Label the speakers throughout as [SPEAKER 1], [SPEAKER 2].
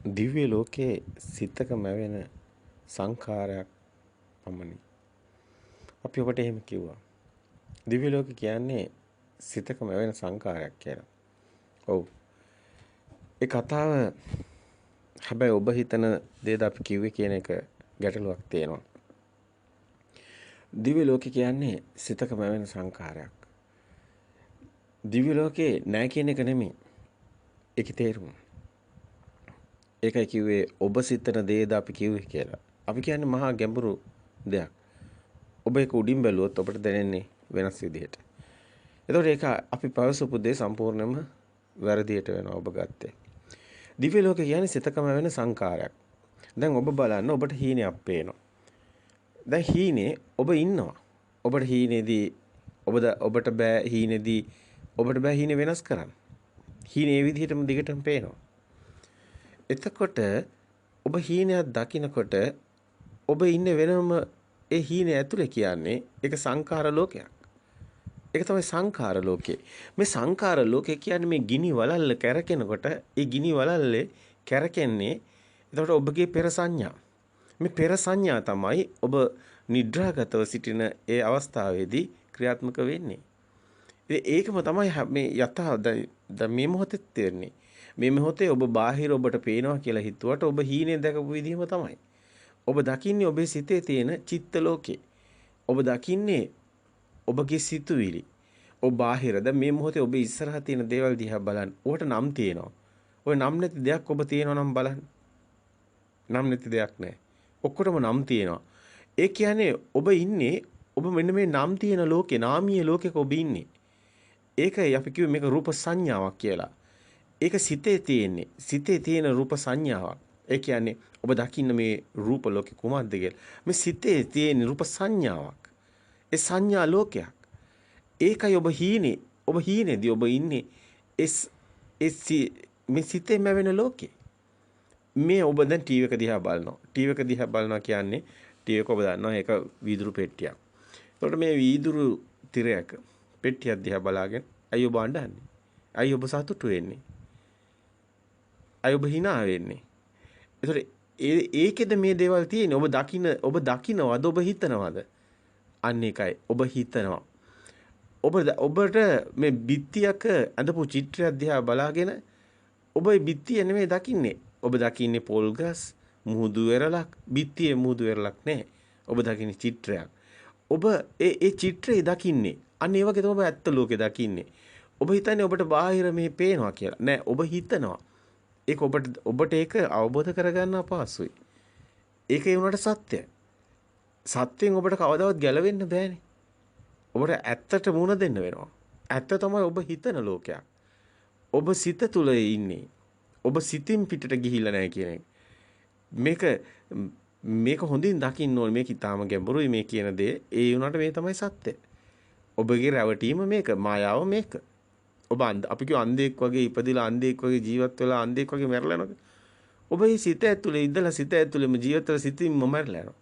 [SPEAKER 1] දිව්‍ය ලෝකයේ සිතක මැවෙන සංඛාරයක් පමණි. අපි ඔබට එහෙම කිව්වා. දිව්‍ය ලෝක කියන්නේ සිතක මැවෙන සංඛාරයක් කියලා. ඔව්. ඒ කතාව හැබැයි ඔබ හිතන දේද අපි කිව්වේ කියන එක ගැටලුවක් තියෙනවා. දිව්‍ය ලෝක කියන්නේ සිතක මැවෙන සංඛාරයක්. දිව්‍ය ලෝකේ නැහැ කියන එක නෙමෙයි. ඒකේ තේරුම. ඒකයි කිව්වේ ඔබ සිතන දේද අපි කිව්වේ කියලා. අපි කියන්නේ මහා ගැඹුරු දෙයක්. ඔබ ඒක උඩින් බැලුවොත් ඔබට දැනෙන්නේ වෙනස් විදිහට. එතකොට ඒක අපි පවසපු දේ සම්පූර්ණයෙන්ම වැරදියට වෙනවා ඔබ ගත්තේ. දිව්‍ය ලෝක කියන්නේ සිතකම වෙන සංකාරයක්. දැන් ඔබ බලන්න ඔබට හීනයක් පේනවා. දැන් හීනේ ඔබ ඉන්නවා. ඔබට හීනේදී ඔබට බෑ හීනේදී ඔබට බෑ හීනේ වෙනස් කරන්න. හීනේ ඒ විදිහටම දිගටම පේනවා. එතකොට ඔබ හීනයක් දකිනකොට ඔබ ඉන්නේ වෙනම ඒ හීනේ ඇතුලේ කියන්නේ ඒක සංඛාර ලෝකයක්. ඒක තමයි සංඛාර ලෝකේ. මේ සංඛාර ලෝකේ කියන්නේ මේ ගිනි වලල්ල කැරකෙනකොට ඒ ගිනි වලල්ලේ කැරකෙන්නේ එතකොට ඔබගේ පෙර සංඥා. මේ පෙර සංඥා තමයි ඔබ නිද්‍රාගතව සිටින ඒ අවස්ථාවේදී ක්‍රියාත්මක වෙන්නේ. ඒකම තමයි මේ යථා දැන් මේ මොහොතේ තේරෙන්නේ. මේ මොහොතේ ඔබ බාහිර ඔබට පේනවා කියලා හිතුවට ඔබ හීනේ දැකපු විදිහම තමයි. ඔබ දකින්නේ ඔබේ සිතේ තියෙන චිත්ත ලෝකේ. ඔබ දකින්නේ ඔබගේ සිතුවිලි. ඔබ බාහිර දැන් මේ මොහොතේ ඔබ ඉස්සරහා තියෙන දේවල් දිහා බලන්න. ඕකට නම් තියෙනවා. ওই නම් නැති දෙයක් ඔබ තියෙනවා නම් බලන්න. නම් නැති දෙයක් නැහැ. ඔක්කොටම නම් තියෙනවා. ඒ කියන්නේ ඔබ ඉන්නේ ඔබ මෙන්න මේ නම් තියෙන ලෝකේ, නාමීය ලෝකෙක ඔබ ඉන්නේ. ඒකයි අපි කිව්වේ මේක රූප සංඥාවක් කියලා. ඒක සිතේ තියෙන්නේ. සිතේ තියෙන රූප සංඥාවක්. ඒ කියන්නේ ඔබ දකින්න මේ රූප ලෝකේ කුමක්ද කියලා. මේ සිතේ තියෙන රූප සංඥාවක්. ඒ සංඥා ලෝකයක්. ඒකයි ඔබ හීනේ. ඔබ හීනේදී ඔබ ඉන්නේ මේ සිතේම වෙන ලෝකේ. මේ ඔබ දැන් ටීවී එක දිහා බලනවා. ටීවී එක දිහා බලනවා කියන්නේ ටීවී එක ඔබ දන්නවා ඒක වීදුරු පෙට්ටියක්. ඒකට මේ වීදුරු තිරයක පෙට්ටියක් දිහා බලාගෙන අයිය ඔබ අඬන්නේ. අයිය ඔබ සතුටු වෙන්නේ. අයිය ඔබ hina වෙන්නේ. ඒතකොට ඒකෙද මේ දේවල් තියෙන්නේ. ඔබ දකින්නවද ඔබ හිතනවද? අන්න එකයි. ඔබ හිතනවා. ඔබට මේ බිත්තියක අඳපු චිත්‍රයක් දිහා බලාගෙන ඔබ ඒ බිත්තිය නෙමෙයි දකින්නේ. ඔබ දකින්නේ පොල් ගස්, මුහුදු වෙරළක්, බිත්තියේ මුහුදු වෙරළක් නැහැ. ඔබ දකින්නේ චිත්‍රයක්. ඔබ ඒ චිත්‍රය දකින්නේ. අන්න ඒ වගේ තමයි ඇත්ත ලෝකේ දකින්නේ. ඔබ හිතන්නේ ඔබට බාහිර මේ පේනවා කියලා. නෑ ඔබ හිතනවා. ඒක ඔබට ඒක අවබෝධ කරගන්න අපහසුයි. ඒක ඒ උනට සත්‍යයි. සත්‍යයෙන් ඔබට කවදාවත් ගැලවෙන්න බෑනේ. ඔබට ඇත්තට මුණ දෙන්න වෙනවා. ඇත්ත තමයි ඔබ හිතන ලෝකයක්. ඔබ සිත තුල ඉන්නේ. ඔබ සිතින් පිටට ගිහිල්ලා නැහැ කියන එක. මේක හොඳින් දකින්න ඕනේ. මේක ඊටාම ගැඹුරුයි මේ කියන දේ. ඒ උනට මේ තමයි සත්‍ය. ඔබගේ රැවටීම මේක. මායාව මේක. ඔබ අපි කිය අන්ධෙක් වගේ ඉපදිලා අන්ධෙක් වගේ ජීවත් වෙලා අන්ධෙක් වගේ මැරලා යනවා. ඔබ මේ සිත ඇතුලේ ඉඳලා සිත ඇතුලේම ජීවත් වෙලා සිතින්ම මැරලා යනවා.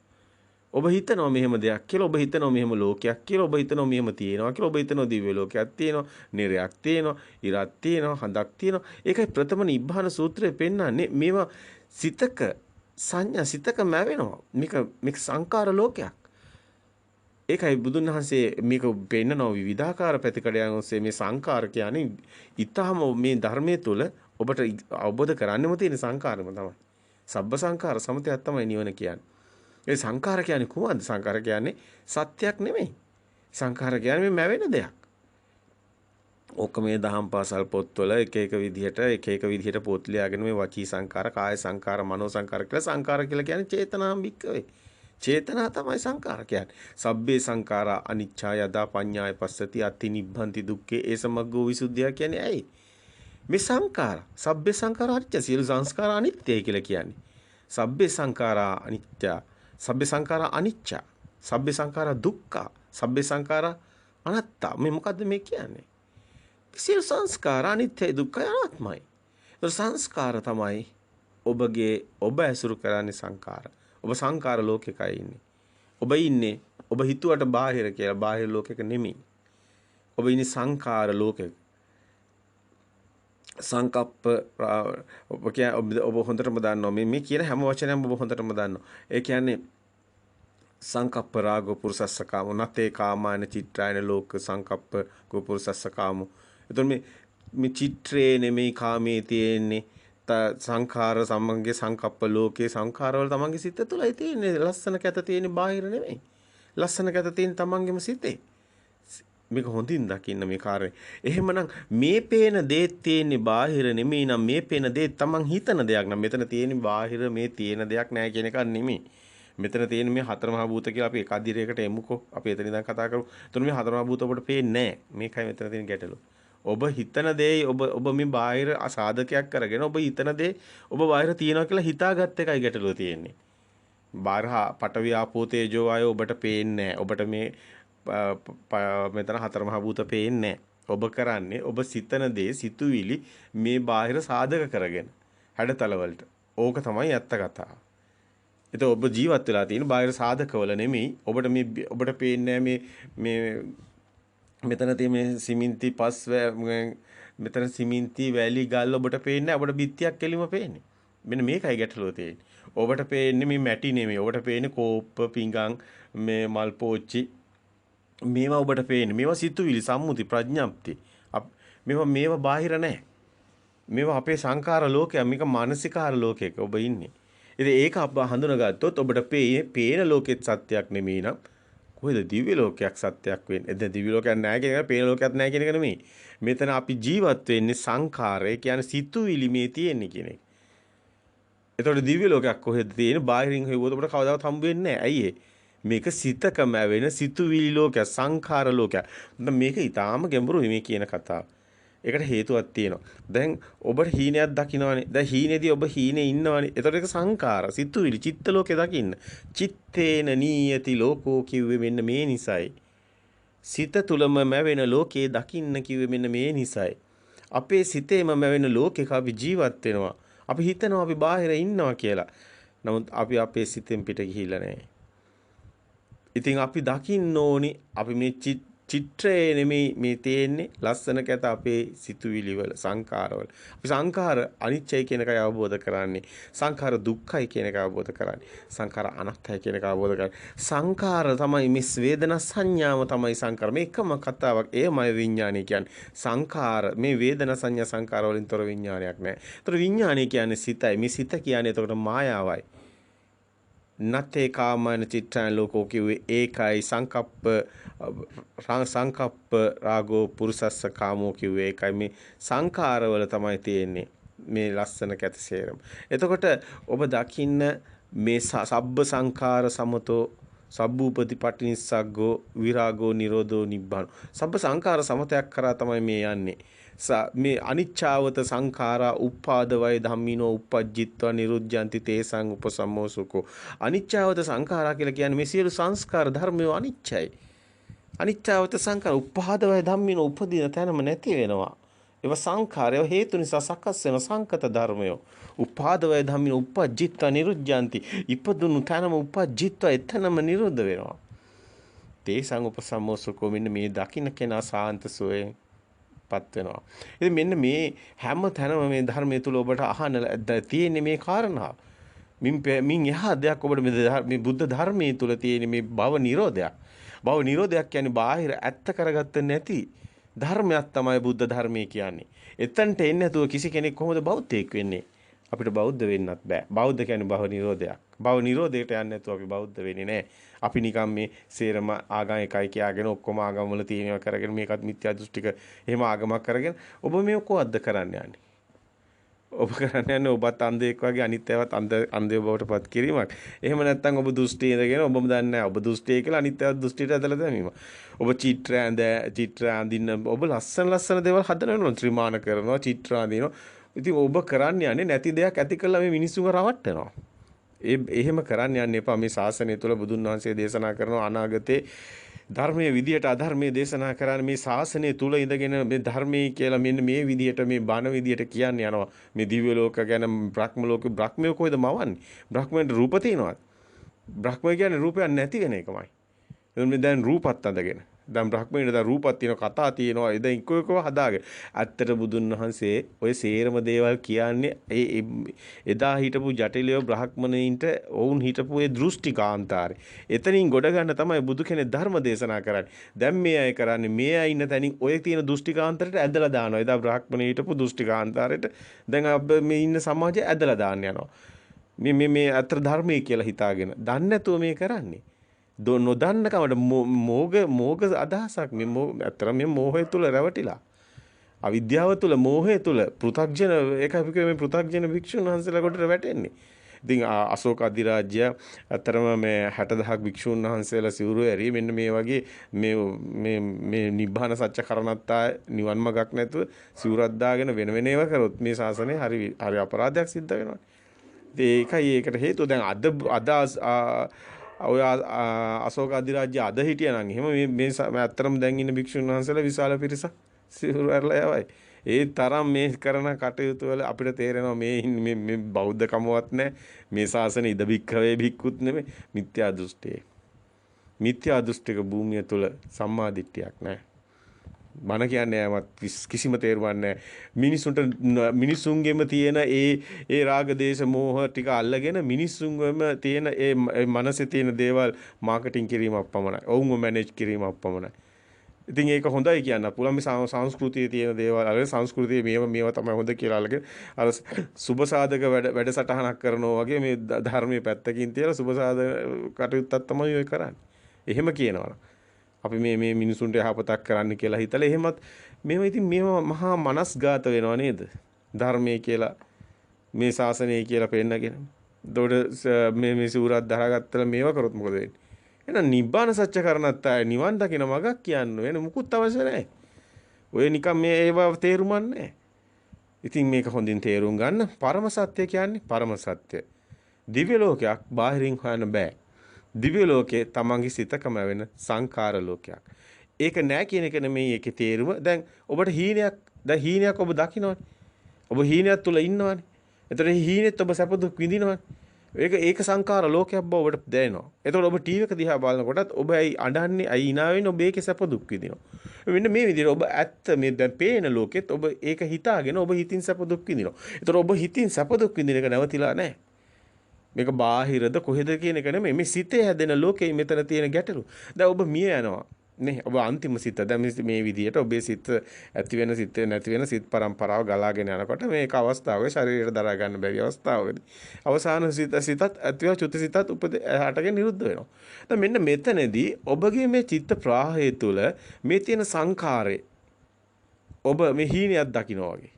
[SPEAKER 1] ඔබ හිතනවා මෙහෙම දෙයක් කියලා. ඔබ හිතනවා මෙහෙම ලෝකයක් කියලා. ඔබ හිතනවා මෙහෙම තියෙනවා කියලා. ඔබ හිතනවා දිව්‍ය ලෝකයක් තියෙනවා, නිරයක් තියෙනවා, ඉරක් තියෙනවා, හඳක් තියෙනවා. ඒකයි ප්‍රථම නිබ්බාන සූත්‍රයේ පෙන්නන්නේ මේවා සිතක සංඥා සිතක මැවෙනවා. මේක සංකාර ලෝකයක්. ඒකයි බුදුන් වහන්සේ මේක පෙන්නනවා විවිධාකාර පැතිකඩයන් ඔස්සේ මේ සංකාර කියන්නේ ඊටාම මේ ධර්මයේ තුල ඔබට අවබෝධ කරගන්නම තියෙන සංකාරම තමයි. සබ්බ සංකාර සමතයක් තමයි නිවන කියන්නේ. ඒ සංකාර කියන්නේ කොහොමද? සංකාර කියන්නේ සත්‍යයක් නෙමෙයි. සංකාර කියන්නේ මේ මැවෙන දෙයක්. ඕක මේ දහම් පාසල් පොත්වල එක එක විදිහට පොත් ලියාගෙන මේ වචී සංකාර, කාය සංකාර, මනෝ සංකාර කියලා සංකාර කියලා කියන්නේ චේතනාම් වික්කවේ. චේතනා තමයි සංකාර කියන්නේ. සබ්බේ සංකාරා අනිච්චා යදා පඤ්ඤාය පස්සති අත්ති නිබ්බන්ති දුක්ඛේ ඒසමග්ගෝ විසුද්ධිය කියන්නේ ඇයි? මේ සංකාර, සබ්බේ සංකාරා අනිච්ච සියලු සංස්කාර අනිත්‍යයි කියලා කියන්නේ. සබ්බේ සංකාරා අනිච්ච, සබ්බේ සංකාරා අනිච්ච, සබ්බේ සංකාරා දුක්ඛ, සබ්බේ සංකාරා අනාත්තා. මේ මොකද්ද මේ කියන්නේ? සියලු සංස්කාර අනිත්‍යයි දුක්ඛයි අනාත්මයි. ඒ සංස්කාර තමයි ඔබ ඇසුරු කරන්නේ සංකාර. ඔබ සංකාර ලෝකෙකයි ඉන්නේ. ඔබ හිතුවට බාහිර කියලා බාහිර ලෝකෙක නෙමෙයි. ඔබ ඉන්නේ සංකාර ලෝකෙක. සංකප්ප ඔබ කියන්නේ ඔබ හොඳටම දන්නවා මේ කියන හැම වචනයක්ම ඔබ හොඳටම දන්නවා. ඒ කියන්නේ සංකප්ප රාගෝ පුරුසස්ස කාමෝ නතේ කාමායන චිත්‍රායන ලෝක සංකප්ප ගෝ පුරුසස්ස කාමෝ. එතකොට මේ චිත්‍රේ නෙමෙයි කාමේ තියෙන්නේ. සංඛාර සමගගේ සංකප්ප ලෝකේ සංඛාරවල තමන්ගේ සිත තුළයි තියෙන්නේ. ලස්සන කැත තියෙන්නේ බාහිර නෙමෙයි. ලස්සන කැත තියෙන්නේ තමන්ගේම සිතේ. මේක හොඳින් දකින්න මේ කාර්යය. එහෙමනම් මේ පේන දේ තියෙන්නේ බාහිර නෙමෙයි නම් මේ පේන දේ තමන් හිතන දෙයක් නම් මෙතන තියෙන්නේ බාහිර මේ තියෙන දෙයක් නෑ කියන එකක් නෙමෙයි. මෙතන තියෙන මේ හතර මහා භූත කියලා අපි එක අදිරයකට එමුකෝ. අපි එතන ඉඳන් කතා කරමු. එතන මේ හතර මහා භූත ඔබට පේන්නේ නෑ. මේකයි මෙතන තියෙන ගැටලුව. ඔබ හිතන දේ ඔබ මේ බාහිර අසාධකයක් කරගෙන ඔබ හිතන දේ ඔබ බාහිර තියනවා කියලා හිතාගත් එකයි ගැටලුව තියෙන්නේ. බාහිර පඨවි ආපෝ තේජෝ වායෝ ඔබට පේන්නේ නෑ. ඔබට මේ මෙතන හතර මහා භූත පේන්නේ නෑ. ඔබ කරන්නේ ඔබ සිතන දේ සිතුවිලි මේ බාහිර සාධක කරගෙන හැඩතල වලට. ඕක තමයි ඇත්ත කතාව. එතකොට ඔබ ජීවත් වෙලා තියෙන බාහිර සාධකවල නෙමෙයි. ඔබට පේන්නේ මේ මෙතන තියෙන මේ සිමෙන්ති පස් මෙතන සිමෙන්ති වැලි ගල් ඔබට පේන්නේ නැහැ. ඔබට බිත්තියක් කෙලිම පේන්නේ. මෙන්න මේකයි ගැටලුව තියෙන්නේ. ඔබට පේන්නේ මේ මැටි නෙමෙයි. ඔබට පේන්නේ කෝප්ප, පිඟන්, මේ මල් පෝච්චි. මේවා ඔබට පේන්නේ. මේවා සිතුවිලි, සම්මුති, ප්‍රඥප්ති. මේවා බාහිර නැහැ. මේවා අපේ සංකාර ලෝකයක්. මේක මානසිකාර ලෝකයක ඔබ ඉන්නේ. ඉතින් ඒක අප හඳුනාගත්තොත් ඔබට පේන ලෝකෙත් සත්‍යයක් නෙමෙයි නම් කොහෙද දිව්‍ය ලෝකයක් සත්‍යයක් වෙන්නේ? එතන දිව්‍ය ලෝකයක් නැහැ කියන එක පේන ලෝකයක් නැහැ කියන එක නෙමෙයි. මෙතන අපි ජීවත් වෙන්නේ සංඛාරය කියන්නේ සිතුවිලි මේ තියෙන්නේ කියන එක. එතකොට දිව්‍ය ලෝකයක් කොහෙද තියෙන්නේ? බාහිරින් හෙව්වොත් අපිට කවදාවත් හම්බ වෙන්නේ නැහැ. ඇයි මේක සිතකම වෙන සිතුවිලි ලෝකයක්, සංඛාර ලෝකයක්. මේක ඊටාම ගැඹුරුයි මේ කියන කතාව. ඒකට හේතුවක් තියෙනවා. දැන් ඔබට හීනයක් දකින්නවනේ. දැන් හීනේදී ඔබ හීනේ ඉන්නවනේ. එතකොට ඒක සංඛාර, සිතුවිලි, චිත්ත ලෝකේ දකින්න. චිත්තේන නීයති ලෝකෝ කිව්වේ මෙන්න මේ නිසයි. සිත තුලම මැවෙන ලෝකේ දකින්න කිව්වේ මෙන්න මේ නිසයි. අපේ සිතේම මැවෙන ලෝකෙක අපි ජීවත් වෙනවා. අපි හිතනවා අපි බාහිර ඉන්නවා කියලා. නමුත් අපි අපේ සිතෙන් පිට ගිහිල්ලා නැහැ. ඉතින් අපි දකින්න ඕනි අපි මේ චිත්‍රයේ නෙමෙයි මේ තියෙන්නේ ලස්සන කැත අපේ සිතුවිලි වල සංඛාරවල. අපි සංඛාර අනිත්‍යයි කියන එකයි අවබෝධ කරන්නේ. සංඛාර දුක්ඛයි කියන එක අවබෝධ කරන්නේ. සංඛාර අනාත්මයි කියන එක අවබෝධ කරන්නේ. සංඛාර තමයි මේ වේදනා සංඥාව තමයි සංඛාර. මේ එකම කතාවක්. එයමයි විඥානය කියන්නේ. සංඛාර මේ වේදනා සංඥා සංඛාර වලින් තොර විඥානයක් නැහැ. ඒතර විඥානය කියන්නේ සිතයි. මේ සිත කියන්නේ එතකොට මායාවයි. නතේ කාමන චිත්‍රයන් ලෝකෝ කිව්වේ ඒකයි සංකප්ප රාගෝ පුරුසස්ස කාමෝ කිව්වේ ඒකයි මේ සංඛාරවල තමයි තියෙන්නේ මේ ලස්සන කැතසේරම. එතකොට ඔබ දකින්න මේ සබ්බ සංඛාර සමතෝ සබ්බූපති පටිනිස්සග්ගෝ විරාගෝ නිරෝධෝ නිබ්බානෝ. සබ්බ සංඛාර සමතයක් කරා තමයි මේ යන්නේ. මේ අනිච්ඡාවත සංඛාරා උපාද වය ධම්මිනෝ uppajjitva niruddhanti තේසං උපසම්මෝසුකෝ. අනිච්ඡාවත සංඛාරා කියලා කියන්නේ මේ සියලු සංස්කාර ධර්මය අනිච්චයි. අනිච්ඡාවත සංඛාර උපාද වය ධම්මිනෝ උපදින තැනම නැති වෙනවා. ඒවා සංඛාරය හේතු නිසා සකස් වෙන සංකත ධර්මය. උපාද වය ධම්මිනෝ uppajjitva niruddhanti. ඉපදුණු තැනම uppajjitva එතනම නිරෝධ වෙනවා. තේසං උපසම්මෝසුකෝ මෙන්න මේ දකින්න කෙනා සාන්ත සෝයේ පත් වෙනවා. ඉතින් මෙන්න මේ හැම තැනම මේ ධර්මයේ තුල ඔබට අහන්න තියෙන්නේ මේ කාරණා. මින් එහා දෙයක් ඔබට මේ බුද්ධ ධර්මයේ තුල තියෙන මේ භව නිරෝධයක්. භව නිරෝධයක් කියන්නේ බාහිර ඇත්ත කරගත්ත නැති ධර්මයක් තමයි බුද්ධ ධර්මයේ කියන්නේ. එතනට එන්නේ නැතුව කිසි කෙනෙක් කොහොමද බෞද්ධයෙක් වෙන්නේ? අපිට බෞද්ධ වෙන්නත් බෑ. බෞද්ධ කියන්නේ භව නිරෝධයක්. භව නිරෝධයට යන්නේ නැතුව අපි බෞද්ධ වෙන්නේ නැහැ. අපි නිකන් මේ සේරම ආගම් එකයි කියාගෙන ඔක්කොම ආගම් වල තියෙනවා කරගෙන මේකත් මිත්‍යා දෘෂ්ටික එහෙම ආගමක් කරගෙන ඔබ මේ කොහොමද කරන්න යන්නේ? ඔබ කරන්න යන්නේ ඔබත් අන්ධයෙක් වගේ අනිත් ඒවාත් අන්ධයෝ බවට පත් කිරීමක්. එහෙම නැත්නම් ඔබ දෘෂ්ටි ඉඳගෙන ඔබම දන්නේ නැහැ. ඔබ දෘෂ්ටිය කියලා අනිත් ඒවාත් දෘෂ්ටියට ඇදලා දැමීම. ඔබ චිත්‍ර අඳින්න ඔබ ලස්සන දේවල් හදනවා ත්‍රිමාන කරනවා චිත්‍ර අඳිනවා. ඉතින් ඔබ කරන්න යන්නේ නැති දෙයක් ඇති කරලා මේ මිනිස්සුන්ව රවට්ටනවා. එහෙම කරන්න යන්න එපා. මේ ශාසනය තුළ බුදුන් වහන්සේ දේශනා කරන අනාගතේ ධර්මයේ විදියට අධර්මයේ දේශනා කරන්නේ මේ ශාසනය තුල ඉඳගෙන මේ ධර්මයේ කියලා මෙන්න මේ විදියට මේ බණ විදියට කියන්න යනවා. මේ දිව්‍ය ලෝක ගැන බ්‍රහ්ම ලෝක බ්‍රහ්මය කොහෙද මවන්නේ? බ්‍රහ්මෙන් රූප තියනවාද? බ්‍රහ්මය කියන්නේ රූපයක් නැති වෙන එකමයි. එතන දැන් රූපත් අඳගෙන දැන් බ්‍රහ්මීන දැන් රූපක් තියෙනවා, කතා තියෙනවා. ඒ දැන් එක හදාගෙන. ඇත්තට බුදුන් වහන්සේ ඔය සේරම දේවල් කියන්නේ එදා හිටපු ජටිලයෝ බ්‍රහ්මණයින්ට ඔවුන් හිටපු ඒ දෘෂ්ටිකාන්තාරේ. එතනින් ගොඩ ගන්න තමයි බුදු කෙනෙක් ධර්ම දේශනා කරන්නේ. දැන් මේ අය කරන්නේ මේ අය ඉන්න තැනින් ඔය තියෙන දෘෂ්ටිකාන්තරයට ඇදලා දානවා. එදා බ්‍රහ්මණේ හිටපු දෘෂ්ටිකාන්තාරයට දැන් මේ ඉන්න සමාජය ඇදලා දාන්න යනවා. මේ අතර ධර්මයේ කියලා හිතාගෙන. දන්නේ නැතුව මේ කරන්නේ. නොදන්න කමට මෝග අදහසක් ඇත්තට මේ මෝහය තුල රැවටිලා අවිද්‍යාව තුල මෝහය තුල පෘථග්ජන ඒකයි අපි මේ පෘථග්ජන භික්ෂුන් වහන්සේලා කොට වැටෙන්නේ. ඉතින් අශෝක අධිරාජ්‍ය අතරම මේ 60000ක් භික්ෂුන් වහන්සේලා සිවුරු ඇරි මෙන්න මේ වගේ මේ නිබ්බාන සත්‍ය කරණත්තා නිවන් මගක් නැතුව සිවුරක් දාගෙන වෙන වෙන ඒවා කරොත් මේ ශාසනය හරි අපරාධයක් සිද්ධ වෙනවා. ඒකයි ඒකට හේතුව දැන් අද ඔය අශෝක අධිරාජ්‍ය අද හිටියනම් එහෙම මේ ඇත්තටම දැන් ඉන්න භික්ෂුන් වහන්සේලා විශාල පිරිසක් සිවුරු ඇරලා යවයි. ඒ තරම් මේ කරන කටයුතු වල අපිට තේරෙනවා මේ බෞද්ධ කමවත් නැහැ. මේ ශාසනය ඉද භික්ඛවේ භික්ඛුත් නෙමෙයි මිත්‍යා දෘෂ්ටිය. මිත්‍යා දෘෂ්ටික භූමිය තුල සම්මා දිට්ඨියක් නැහැ. මන කියන්නේ කිසිම තේරුමක් නැහැ. මිනිසුන්ගෙම තියෙන ඒ රාග දේශ මොහ ටික අල්ලගෙන මිනිසුන්ගෙම තියෙන ඒ මනසේ තියෙන දේවල් මාකටිං කිරීමක් පමණයි. ඔවුන්ව මැනේජ් කිරීමක් පමණයි. ඉතින් ඒක හොඳයි කියන්න පුළුවන්. මේ සංස්කෘතියේ තියෙන දේවල් අර සංස්කෘතියේ මේවා තමයි හොඳ කියලා අල්ලගෙන අර සුබ සාධක වැඩසටහනක් කරනවා වගේ මේ ධර්මයේ පැත්තකින් තියලා සුබ සාධක කටයුත්තක් තමයි ඔය කරන්නේ. එහෙම කියනවා. අපි මේ මිනිසුන්ට යහපතක් කරන්න කියලා හිතලා එහෙමත් මේවා ඉතින් මේවා මහා මනස්ගත වෙනව නේද? ධර්මයේ කියලා මේ ශාසනය කියලා පෙන්නගෙන. එතකොට මේ සූරත් දරාගත්තලා මේවා කරොත් මොකද වෙන්නේ? එහෙනම් නිබ්බාන සත්‍ය කරණත් අය නිවන් දකින මගක් කියන්න වෙන මුකුත් අවශ්‍ය නැහැ. ඔය නිකන් මේ ඒවා තේරුමක් නැහැ. ඉතින් මේක හොඳින් තේරුම් ගන්න. පරම සත්‍ය කියන්නේ පරම සත්‍ය. දිව්‍ය ලෝකයක් බාහිරින් හොයන්න බෑ. දිව්‍ය ලෝකේ තමන්ගේ සිතකම වෙන සංඛාර ලෝකයක්. ඒක නෑ කියන එක නෙමෙයි ඒකේ තේරුම. දැන් ඔබට හීනයක් ඔබ දකින්නවනේ. ඔබ හීනයක් තුල ඉන්නවනේ. එතකොට හීනෙත් ඔබ සැප දුක් විඳිනවනේ. ඒක සංඛාර ලෝකයක් බව ඔබට දැනෙනවා. එතකොට ඔබ ටීවී එක දිහා බලනකොටත් ඔබ ඇයි අඬන්නේ? ඇයි hina වෙන්නේ? ඔබ ඒකේ සැප දුක් විඳිනවා. මෙන්න මේ විදිහට ඔබ ඇත්ත මේ දැන් පේන ලෝකෙත් ඔබ ඒක හිතාගෙන ඔබ හිතින් සැප දුක් විඳිනවා. එතකොට ඔබ හිතින් සැප දුක් විඳින එක නැවතිලා නැහැ. මේක බාහිරද කොහෙද කියන එක නෙමෙයි මේ සිතේ හැදෙන ලෝකේ මෙතන තියෙන ගැටලු. දැන් ඔබ මිය යනවා නේ. ඔබ අන්තිම සිත දැන් මේ විදියට ඔබේ සිත ඇති වෙන සිත නැති වෙන සිත් පරම්පරාව ගලාගෙන යනකොට මේක අවස්ථාවක ශරීරයට දරා ගන්න බැරි අවස්ථාවකදී අවසාන සිතත් ඇතිව චුති සිතත් හටගෙන නිරුද්ධ වෙනවා. දැන් මෙන්න මෙතනදී ඔබගේ මේ චිත්ත ප්‍රවාහය තුළ මේ තියෙන සංඛාරේ ඔබ මේ හීනයක් දකිනවා වගේ.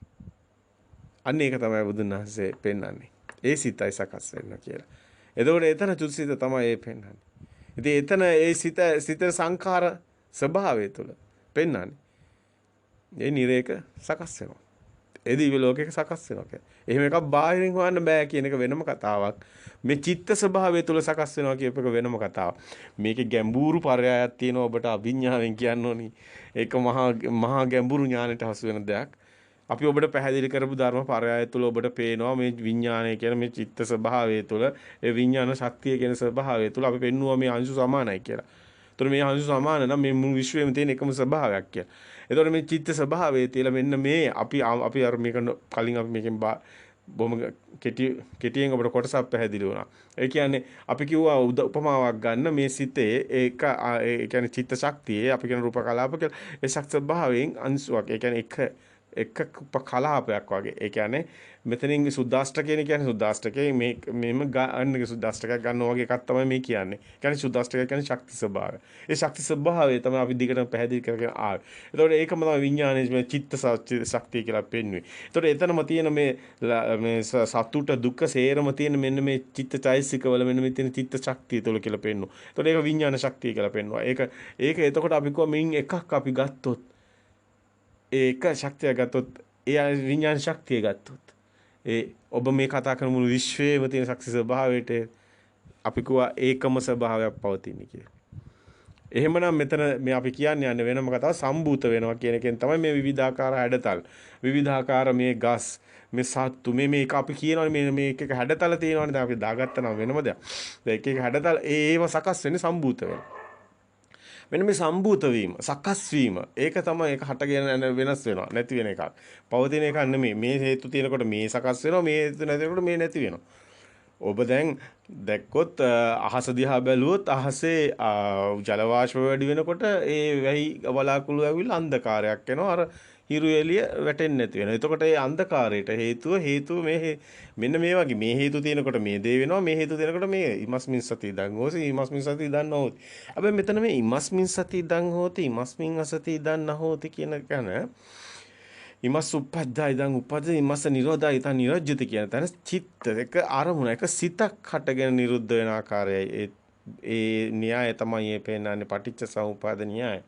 [SPEAKER 1] අන්න ඒක තමයි බුදුන් වහන්සේ පෙන්වන්නේ. ඒ සිතයි සකස් වෙන්න කියලා. එතකොට එතන චුතිසිත තමයි ඒ පෙන්වන්නේ. ඉතින් එතන ඒ සිත සංඛාර ස්වභාවය තුළ පෙන්වන්නේ. ඒ නිරේක සකස් වෙනවා. ඒ දිව්‍ය ලෝකයක සකස් වෙනවා කියන්නේ. එහෙම එකක් බාහිරින් හොයන්න බෑ කියන එක වෙනම කතාවක්. මේ චිත්ත ස්වභාවය තුළ සකස් වෙනවා කියප එක වෙනම කතාවක්. මේකේ ගැඹුරු පරයයක් තියෙනවා ඔබට අභිඥාවෙන් කියන්න ඕනි. ඒක මහා ගැඹුරු ඥානයට හසු වෙන දෙයක්. අපි ඔබට පැහැදිලි කරපු ධර්ම පරයය තුළ ඔබට පේනවා මේ විඥානය කියන මේ චිත්ත ස්වභාවය තුළ ඒ විඥාන ශක්තිය කියන ස්වභාවය තුළ අපි පෙන්නුවා මේ අංශු සමානයි කියලා. ඒතර මේ අංශු සමාන නම් මේ මුළු විශ්වයේම තියෙන එකම ස්වභාවයක් කියලා. ඒතර මේ චිත්ත ස්වභාවය තියලා මෙන්න මේ අපි අර මේක කලින් අපි මේකෙන් බොහොම කෙටියෙන් ඔබට කොටසක් පැහැදිලි වුණා. ඒ කියන්නේ අපි කිව්වා උපමාවක් ගන්න මේ සිතේ ඒ කියන්නේ චිත්ත ශක්තියේ අපි කියන රූප කලාප කියලා ඒ ශක්ති ස්වභාවයෙන් අංශුවක්. ඒ කියන්නේ එක කලාපයක් වගේ. ඒ කියන්නේ මෙතනින් සුද්දාෂ්ටකයනේ කියන්නේ සුද්දාෂ්ටකයේ මේම ගන්නක සුද්දාෂ්ටකයක් ගන්නවා වගේ එකක් තමයි මේ කියන්නේ. කියන්නේ සුද්දාෂ්ටකය කියන්නේ ශක්ති ස්වභාවය. ඒ ශක්ති ස්වභාවය තමයි අපි දිගටම පැහැදිලි කරගෙන ආවේ. ඒතකොට ඒකම තමයි විඥානයේ මේ චිත්ත ශක්තිය කියලා පෙන්වන්නේ. ඒතකොට එතනම තියෙන මේ සතුට දුක්ඛ සේරම තියෙන මෙන්න මේ චිත්ත චෛසිකවල මෙන්න මේ තියෙන චිත්ත ශක්තිය තුළ කියලා පෙන්වනවා. ඒතකොට ඒක විඥාන ශක්තිය කියලා පෙන්වනවා. ඒක එතකොට අපි කොහොම මින් එකක් අපි ගත්තොත් ඒක ශක්තිය ගත්තොත් ඒ විඥාන ශක්තිය ගත්තොත් ඒ ඔබ මේ කතා කරන මුළු විශ්වයේම තියෙන ශක්ති ස්වභාවයට අපි කියවා ඒකම ස්වභාවයක් පවතින කියලා. එහෙමනම් මෙතන මේ අපි කියන්නේ යන්නේ වෙනම කතාව සම්භූත වෙනවා කියන එකෙන් තමයි මේ විවිධාකාර හැඩතල විවිධාකාර මේ ගස් මේ සත්තු මේක අපි කියනවානේ මේ එක හැඩතල තියෙනවානේ දැන් අපි දාගත්තා නම් වෙනම දෙයක්. දැන් එක හැඩතල ඒව සකස් වෙන්නේ සම්භූත වෙනවා. මෙන්න මේ සම්භූත වීම, සකස් වීම. ඒක තමයි ඒක හටගෙන වෙනස් වෙනවා. නැති වෙන එකක්. පවතින එකක් නෙමෙයි. මේ හේතු තියෙනකොට මේ සකස් වෙනවා, මේ හේතු නැතිනකොට මේ නැති වෙනවා. ඔබ දැන් දැක්කොත් අහස දිහා බැලුවොත් අහසේ ජල වාෂ්ප වැඩි වෙනකොට ඒ වැහි වලාකුළු ඇවිල්ලා අන්ධකාරයක් එනවා. අර හිරු එළිය වැටෙන්නේ නැති වෙනවා. එතකොට ඒ අන්ධකාරයට හේතුව මෙන්න මේ වගේ මේ හේතු තියෙනකොට මේ දේ වෙනවා. මේ හේතු තියෙනකොට මේ ඉමස්මින් සති ඉදන් හෝසි ඉමස්මින් සති ඉදන් නොහොති. හැබැයි මෙතන මේ ඉමස්මින් සති ඉදන් හෝති ඉමස්මින් අසති ඉදන් නොහොති කියන ඉමස් උපද්දා ඉදන් උපද්ද ඉමස් නිරෝධා ඉදන් නිරෝධ්‍යති කියන තැන චිත්ත එක අරමුණ එක සිතක් හටගෙන නිරුද්ධ වෙන ආකාරයයි ඒ න්‍යාය තමයි මේ පේනන්නේ පටිච්ච සමුප්පාද න්‍යාය.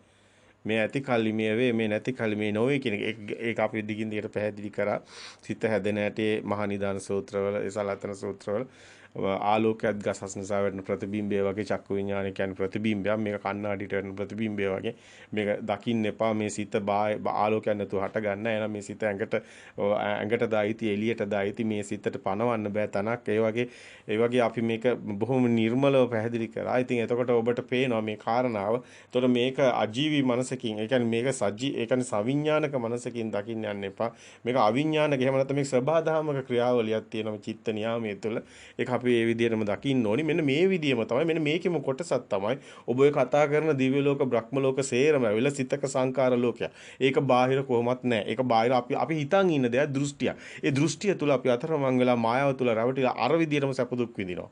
[SPEAKER 1] මේ ඇති කල්ලි මේ වේ මේ නැති කල්ලි මේ නොවේ කියන ඒක අපි දිගින් දිගට පැහැදිලි කරා. සිත හැදෙන ඇටි මහා නිදාන සූත්‍රවල සලතන සූත්‍රවල ආලෝකයක් ගසස් නිසා වෙන ප්‍රතිබිම්බය වගේ චක්කු විඥානය කියන්නේ ප්‍රතිබිම්බයක්. මේක කණ්ණාඩියට වෙන ප්‍රතිබිම්බය වගේ. මේක දකින්න එපා මේ සිත ආලෝකයක් නැතුව හට ගන්න. එහෙනම් මේ සිත ඇඟට දායිති එළියට දායිති මේ සිතට පනවන්න බෑ තනක්. ඒ වගේ අපි මේක බොහොම නිර්මලව පැහැදිලි කරා. ඉතින් එතකොට ඔබට පේනවා මේ කාරණාව. එතකොට මේක අජීවී මනසකින් ඒ කියන්නේ මේක ඒ කියන්නේ සවිඥානික මනසකින් දකින්න යන්න එපා. මේක අවිඥානික එහෙම නැත්නම් මේක සබහාධාමක ක්‍රියාවලියක් තියෙනවා චිත්ත නියාමයේ තුළ. ඒක අපි මේ විදිහටම දකින්න ඕනි. මෙන්න මේ විදිහම තමයි මෙන්න මේකෙම කොටසක් තමයි ඔබ ඔය කතා කරන දිව්‍ය ලෝක බ්‍රහ්ම ලෝක සේරම ඇවිල්ලා සිතක සංකාර ලෝකයක්. ඒක බාහිර කොහොමත් නැහැ. ඒක බාහිර අපි හිතන් ඉන්න දෙයක් දෘෂ්ටියක්. ඒ දෘෂ්ටිය තුළ අපි අතරමං වෙලා මායාව තුළ රැවටිලා අර විදිහටම සැප දුක් විඳිනවා.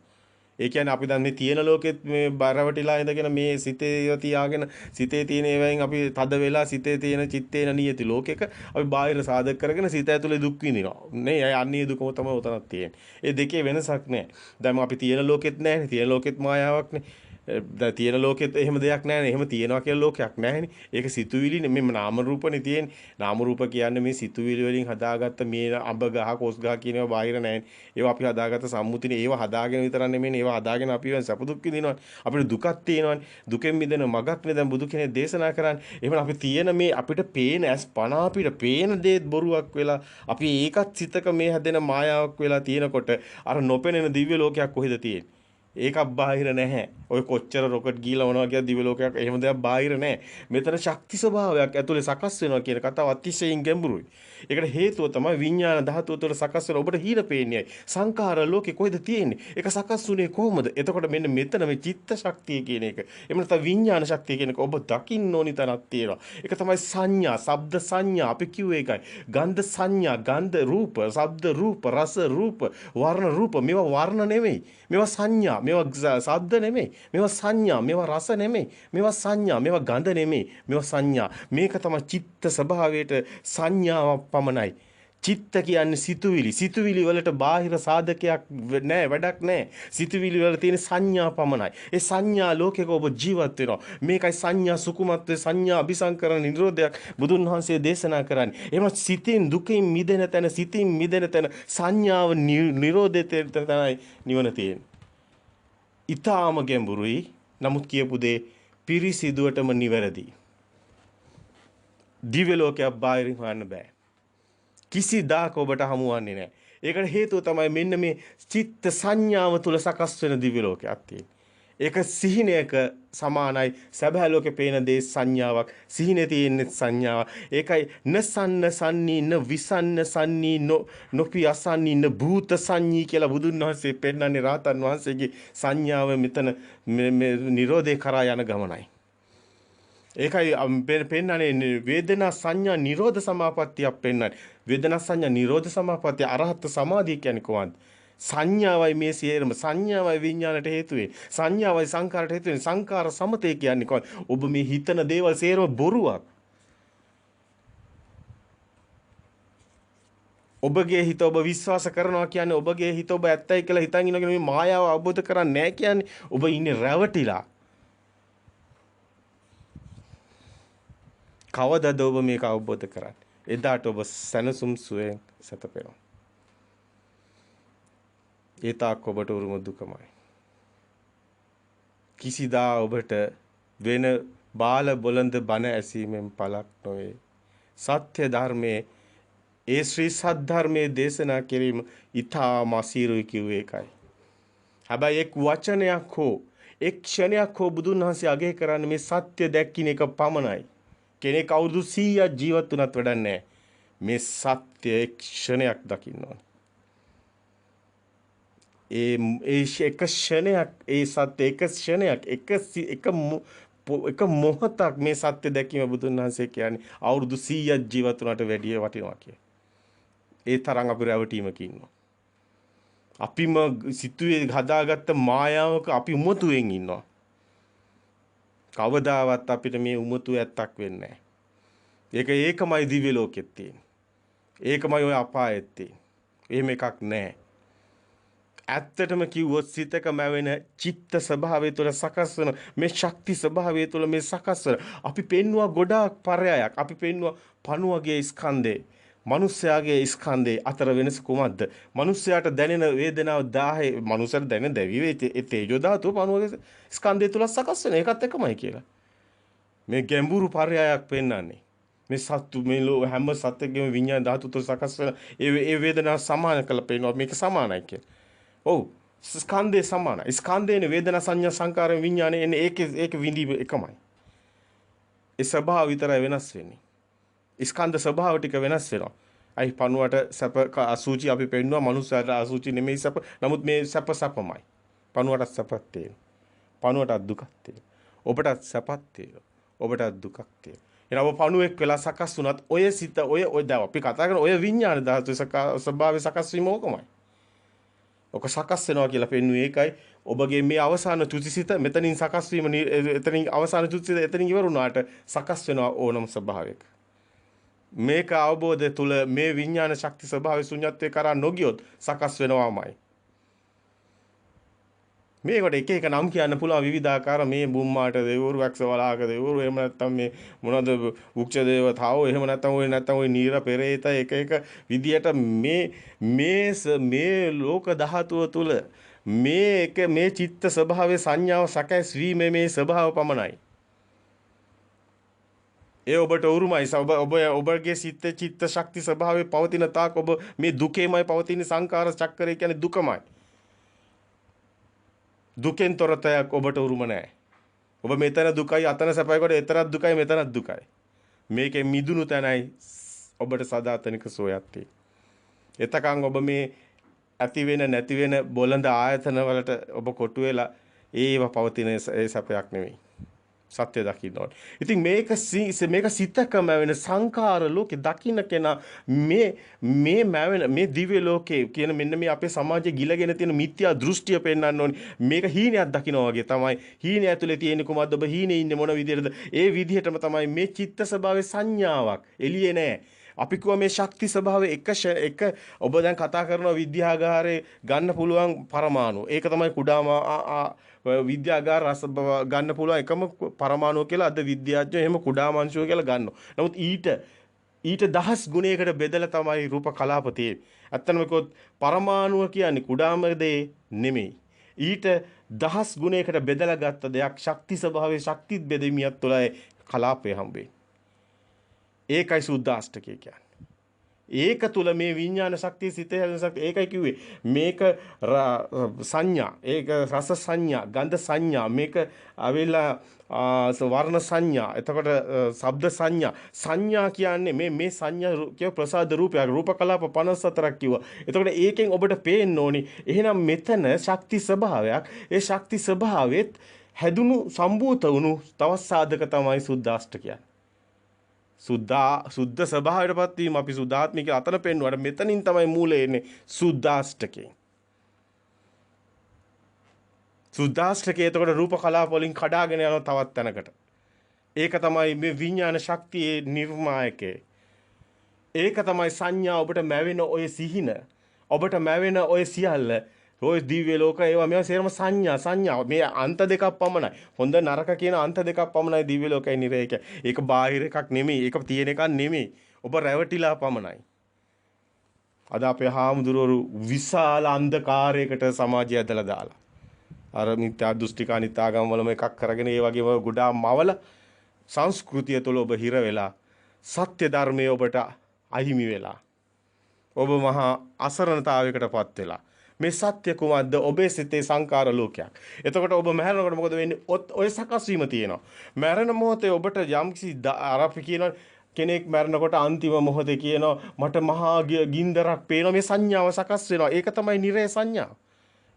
[SPEAKER 1] ඒ කියන්නේ අපි දැන් මේ තියෙන ලෝකෙත් මේ බරවටිලා ඉඳගෙන මේ සිතේ තියාගෙන සිතේ තියෙන ඒවායින් අපි තද වෙලා සිතේ තියෙන චිත්තේන නියති ලෝකෙක අපි බාහිර සාධක කරගෙන සිත ඇතුලේ දුක් විඳිනවා. නේ අන්නේ දුකම තමයි උතනක් තියෙන්නේ. ඒ දෙකේ වෙනසක් නැහැ. දැන් අපි තියෙන ලෝකෙත් නැහැ. තියෙන ලෝකෙත් මායාවක් නේ. දැන් තියෙන ලෝකෙත් එහෙම දෙයක් නැහැ නේ. එහෙම තියනවා කියලා ලෝකයක් නැහැ නේ. ඒක සිතුවිලි නේ. මේ නාම රූපනේ තියෙන්නේ. නාම රූප කියන්නේ මේ සිතුවිලි වලින් හදාගත්ත මේ අඹ ගහ කොස් ගහ කියන ඒවා බාහිර නැහැ. ඒවා අපි හදාගත්ත සම්මුතිනේ. ඒවා හදාගෙන විතරක් නෙමෙයි. ඒවා හදාගෙන අපි සැප දුක් විඳිනවා. අපිට දුකක් තියෙනවානේ. දුකෙන් මිදෙන මගක් නේ දැන් බුදු කෙනෙක් දේශනා කරන්නේ. එහෙනම් අපි තියෙන මේ අපිට පේන ඇස් පන අපිට පේන දේත් බොරුවක් වෙලා අපි ඒකත් සිතක මේ හැදෙන මායාවක් වෙලා තියෙනකොට අර නොපෙනෙන දිව්‍ය ලෝකයක් කොහෙද තියෙන්නේ? ඒකක් බාහිර නැහැ. ඔය කොච්චර රොකට් ගිහලා වුණා කියලා දිව්‍ය ලෝකයක් එහෙම දෙයක් බාහිර නැහැ. මෙතන ශක්ති ස්වභාවයක් ඇතුලේ සකස් වෙනවා කියන කතාව අතිශයින් ගැඹුරුයි. ඒකට හේතුව තමයි විඥාන ධාතුව තුළ සකස් වෙන ඔබට හීන පේන්නේ. සංඛාර ලෝකේ කොහෙද තියෙන්නේ? ඒක සකස් වුණේ කොහොමද? එතකොට මෙන්න මෙතන මේ චිත්ත ශක්තිය කියන එක. එහෙම නැත්නම් විඥාන ශක්තිය කියන එක ඔබ දකින්න ඕනි තරක් තියෙනවා. ඒක තමයි සංඥා, ශබ්ද සංඥා අපි කිව්වේ ඒකයි. ගන්ධ සංඥා, ගන්ධ රූප, ශබ්ද රූප, රස රූප, වර්ණ රූප. මේවා වර්ණ නෙමෙයි. මේවා සංඥා, මේවා ශබ්ද නෙමෙයි. මේවා සංඥා, මේවා රස නෙමෙයි. මේවා සංඥා, මේවා ගඳ නෙමෙයි. මේවා සංඥා. මේක තමයි චිත්ත ස්වභාවයට සංඥාවක් පමණයි. චිත්ත කියන්නේ සිතුවිලි. සිතුවිලි වලට බාහිර සාධකයක් නැහැ, වැඩක් නැහැ. සිතුවිලි වල තියෙන සංඥා පමණයි. ඒ සංඥා ලෝකයක ඔබ ජීවත් වෙනවා. මේකයි සංඥා සුකුමත්වේ සංඥා අபிසංකරණ නිරෝධයක් බුදුන් වහන්සේ දේශනා කරන්නේ. එහෙම සිතින් දුකින් මිදෙන තැන, සිතින් මිදෙන තැන සංඥාව නිරෝධයට තමයි නිවන තියෙන්නේ. ඊටාම ගැඹුරුයි. නමුත් කියපු දේ පිරිසිදුවටම නිවැරදි. දිව්‍ය ලෝකයක් බාහිරින් හොයන්න බෑ. කිසිදාක ඔබට හමුවන්නේ නැහැ. ඒකට හේතුව තමයි මෙන්න මේ චිත්ත සංඥාව තුල සකස් වෙන දිව්‍ය ලෝකයක් තියෙන්නේ. ඒක සිහිනයක සමානයි. සබහා ලෝකේ පේන දේ සංඥාවක්. සිහිනේ තියෙන සංඥාව. ඒකයි නසන්න සන්නී න විසන්න සන්නී නොපි අසන්නී න භූත සංඤී කියලා බුදුන් වහන්සේ පෙන්නන්නේ රාතන් වහන්සේගේ සංඥාව මෙතන නිරෝධේ කරා යන ගමනයි. ඒකයි පෙන්නන්නේ වේදනා සංඥා නිරෝධ සමාපත්තියක් පෙන්නන්නේ. වේදනා සංඥා නිරෝධ සමාපත්තිය අරහත් සමාධිය කියන්නේ කොහොමද? සංඥාවයි මේ සියරම සංඥාවයි විඥාණයට හේතු වෙන්නේ. සංඥාවයි සංකාරයට හේතු වෙන්නේ. සංකාර සමතේ කියන්නේ කොහොමද? ඔබ මේ හිතන දේවල් සියරම බොරුවක්. ඔබගේ හිත ඔබ විශ්වාස කරනවා කියන්නේ ඔබගේ හිත ඔබ ඇත්තයි කියලා හිතන් ඉන්නගෙන මේ මායාව අවබෝධ කරන්නේ නැහැ කියන්නේ ඔබ ඉන්නේ රැවටිලා. කවදද ඔබ මේක අවබෝධ කරන්නේ? එදාට ඔබ සනසුම් සුවයෙන් සැතපෙනවා. ඒ තාක් ඔබට උරුම දුකමයි. කිසිදා ඔබට වෙන බාල බොළඳ බණ ඇසීමෙන් පළක් නොවේ. සත්‍ය ධර්මයේ ඒ ශ්‍රී සද්ධර්මයේ දේශනා කිරීම ඊටාම අසීරුයි කිව්වේ ඒකයි. හැබැයි එක් වචනයක් හෝ එක් ක්ෂණයක් හෝ බුදුන් වහන්සේ අගය කරන්නේ මේ සත්‍ය දැක්කින එක පමණයි. කෙනෙක් අවුරුදු 100ක් ජීවත් වුණත් වැඩක් නැහැ. මේ සත්‍ය එක් ක්ෂණයක් දකින්න ඕන. ඒ එක ක්ෂණයක් ඒ සත්‍ය එක ක්ෂණයක් එක මොහොතක් මේ සත්‍ය දැකීම බුදුන් වහන්සේ කියන්නේ අවුරුදු 100ක් ජීවත් වුණාට වැඩිය වටිනවා කිය. ඒ තරම් අපි රැවටීමක ඉන්නවා. අපිම සිතුවේ හදාගත්ත මායාවක අපි උමතුවෙන් ඉන්නවා. කවදාවත් අපිට මේ උමතු ඇත්තක් වෙන්නේ නැහැ. ඒකමයි දිව්‍ය ලෝකෙත් තියෙන්නේ. ඒකමයි ඔය අපායෙත් තියෙන්නේ. එහෙම එකක් නැහැ. ඇත්තටම කිව්වොත් සිතක මැවෙන චිත්ත ස්වභාවය තුළ සකස් වෙන මේ ශක්ති ස්වභාවය තුළ මේ සකස් වෙන අපි පෙන්නවා ගොඩාක් පරයයක්. අපි පෙන්නවා පණුවගේ ස්කන්ධේ මනුස්සයාගේ ස්කන්ධේ අතර වෙනස කුමක්ද? මනුස්සයාට දැනෙන වේදනාව 1000 මනුස්සයාට දැනෙන දැවිවේ ඒ තේජෝ ධාතුව පණුවගේ ස්කන්ධය තුල සකස් වෙන එකත් එකමයි කියලා. මේ ගැඹුරු පරයයක් පෙන්වන්නේ. මේ සත්තු මේ හැම සත්ත්වයකම විඤ්ඤාණ ධාතු තුල සකස් වෙන ඒ වේදනාව සමාන කළ පෙන්වනවා. මේක සමානයි කියලා. ඔව් ස්කන්ධේ සමානයි. ස්කන්ධේනේ වේදනා සංඥා සංකාර විඤ්ඤාණය එන්නේ ඒක විඳීම එකමයි. ඒ ස්වභාව විතරයි වෙනස් වෙන්නේ. ස්කන්ධ ස්වභාව ටික වෙනස් වෙනවා. අයි පණුවට සැප අසුචි අපි පෙන්නවා මනුස්සයාට අසුචි නෙමෙයි සැප. නමුත් මේ සැපමයි. පණුවට සැපක් තියෙනවා. පණුවට දුකක් තියෙනවා. ඔබටත් සැපක් තියෙනවා. ඔබටත් දුකක් තියෙනවා. එනවා ඔබ පණුවෙක් වෙලා සකස් වුණත් ඔය සිත ඔය දැන් අපි කතා කරන ඔය විඤ්ඤාණ ධාතු ස්වභාවය සකස් වීම ඕකමයි. ඔක සකස් වෙනවා කියලා පෙන්වුවේ ඒකයි. ඔබගේ මේ අවසාන චුතිසිත මෙතනින් සකස් වීම එතනින් අවසාන චුතිසිත එතනින් ඉවර වුණාට සකස් වෙනවා ඕනම ස්වභාවයක. මේක අවබෝධය තුළ මේ විඥාන ශක්ති ස්වභාවය ශුන්‍යත්වයේ කරා නොගියොත් සකස් වෙනවාමයි. මේකට එක එක නම් කියන්න පුළුවන් විවිධාකාර මේ බුම්මාට දෙවරු වක්ස වලාක දෙවරු එහෙම නැත්නම් මේ මොනවද උක්ෂ දේවතාවෝ එහෙම නැත්නම් ඔය නීර පෙරේත එක එක විදියට මේ ලෝක ධාතුව තුළ මේ චිත්ත ස්වභාවයේ සංඥාව සකස් වීමේ මේ ස්වභාව පමණයි. ඒ ඔබට උරුමයි. ඔබගේ සිත්තේ චිත්ත ශක්ති ස්වභාවයේ පවතින තාක් ඔබ මේ දුකේමයි පවතින සංකාර චක්‍රය කියන්නේ දුකමයි. දුකෙන් තොරතයක් ඔබට උරුම නැහැ. ඔබ මෙතන දුකයි අතන සැපයි කොට එතරම් දුකයි මෙතනත් දුකයි. මේකේ මිදුණු තැනයි ඔබට සදාතනික සෝයක් තියෙන්නේ. එතකන් ඔබ මේ ඇති වෙන නැති වෙන බොළඳ ආයතන වලට ඔබ කොටු වෙලා ඒව පවතින ඒ සැපයක් නෙවෙයි. සත්‍ය දකින්න ඕනේ. ඉතින් මේක සිතකම වෙන සංකාර ලෝකේ දකින්න කෙනා මේ මැවෙන මේ දිව්‍ය ලෝකේ කියන මෙන්න මේ අපේ සමාජයේ ගිලගෙන තියෙන මිත්‍යා දෘෂ්ටිය පෙන්වන්න ඕනේ. මේක හීනයක් දකින්නවා වගේ තමයි. හීනය ඇතුලේ තියෙන්නේ කොහමද? ඔබ හීනේ ඉන්නේ මොන විදිහටද? ඒ විදිහටම තමයි මේ චිත්ත ස්වභාවයේ සංඥාවක්. එළියේ නෑ. අපි කිව්වා මේ ශක්ති ස්වභාවය එක ඔබ දැන් කතා කරන විද්‍යාගාරේ ගන්න පුළුවන් පරමාණු. ඒක තමයි කුඩාම විද්‍යාගාර රස ගන්න පුළුවන් එකම පරමාණුව කියලා අද විද්‍යාඥයෝ එහෙම කුඩාම අංශුව කියලා ගන්නවා. නමුත් ඊට දහස් ගුණයකට බෙදලා තමයි රූප කලාප තියෙන්නේ. ඇත්තටම කිව්වොත් පරමාණුව කියන්නේ කුඩාම දේ නෙමෙයි. ඊට දහස් ගුණයකට බෙදලා ගත්ත දෙයක් ශක්ති ස්වභාවයේ ශක්ති බෙදීමියක් තුළයි කලාපය හම්බෙන්නේ. ඒකයි සුද්ධාෂ්ටකය කියන්නේ. ඒක තුල මේ විඥාන ශක්තිය සිතේ හැදෙන ශක්තිය ඒකයි කිව්වේ. මේක සංඥා, ඒක රස සංඥා, ගන්ධ සංඥා, මේක අවිලා වර්ණ සංඥා, එතකොට ශබ්ද සංඥා. සංඥා කියන්නේ මේ සංඥා කිය ප්‍රසාද රූපයක්. රූප කලාප 54ක් කිව්වා. එතකොට ඒකෙන් ඔබට පේන්න ඕනි. එහෙනම් මෙතන ශක්ති ස්වභාවයක්. ඒ ශක්ති ස්වභාවෙත් හැදුණු සම්භූත වුණු තවත් සාධක තමයි සුද්ධාෂ්ටකය. සුද්ධ ස්වභාවයටපත් වීම අපි සුද්ධාත්මික අතන පෙන්වුවාට මෙතනින් තමයි මූලය එන්නේ සුද්ධාෂ්ටකේ. සුද්ධාෂ්ටකේ එතකොට රූප කලාප වලින් කඩාගෙන යන තවත් තැනකට. ඒක තමයි මේ විඥාන ශක්තියේ නිර්මායකේ. ඒක තමයි සංඥා ඔබට මැවෙන ඔය සිහින. ඔබට මැවෙන ඔය සියල්ල ඔය දිව්‍ය ලෝක ඒවා මේවා සේරම සංඥා මේ අන්ත දෙකක් පමණයි. හොඳ නරක කියන අන්ත දෙකක් පමණයි දිව්‍ය ලෝකයි නිරේක. ඒක බාහිර එකක් නෙමෙයි. ඒක තියෙන එකක් නෙමෙයි. ඔබ රැවටිලා පමණයි. අද අපේ හාමුදුරුවෝ විශාල අන්ධකාරයකට සමාජය ඇදලා දාලා. අර මිත්‍යා දෘෂ්ටික අනිත්‍යාගම වලම එකක් කරගෙන ඒ වගේම ගොඩාක් මවල සංස්කෘතිය තුළ ඔබ හිර වෙලා සත්‍ය ධර්මයේ ඔබට අහිමි වෙලා. ඔබ මහා අසරණතාවයකටපත් වෙලා මේ සත්‍ය කුමක්ද? ඔබේ සිතේ සංකාර ලෝකයක්. එතකොට ඔබ මැරෙනකොට මොකද වෙන්නේ? ඔය සකස් වීම තියෙනවා. මැරෙන මොහොතේ ඔබට යම්කිසි අර අපි කියනවා කෙනෙක් මැරෙනකොට අන්තිම මොහොතේ කියනවා මට මහා ගින්දරක් පේනවා. මේ සංඥාව සකස් වෙනවා. ඒක තමයි නිරේ සංඥාව.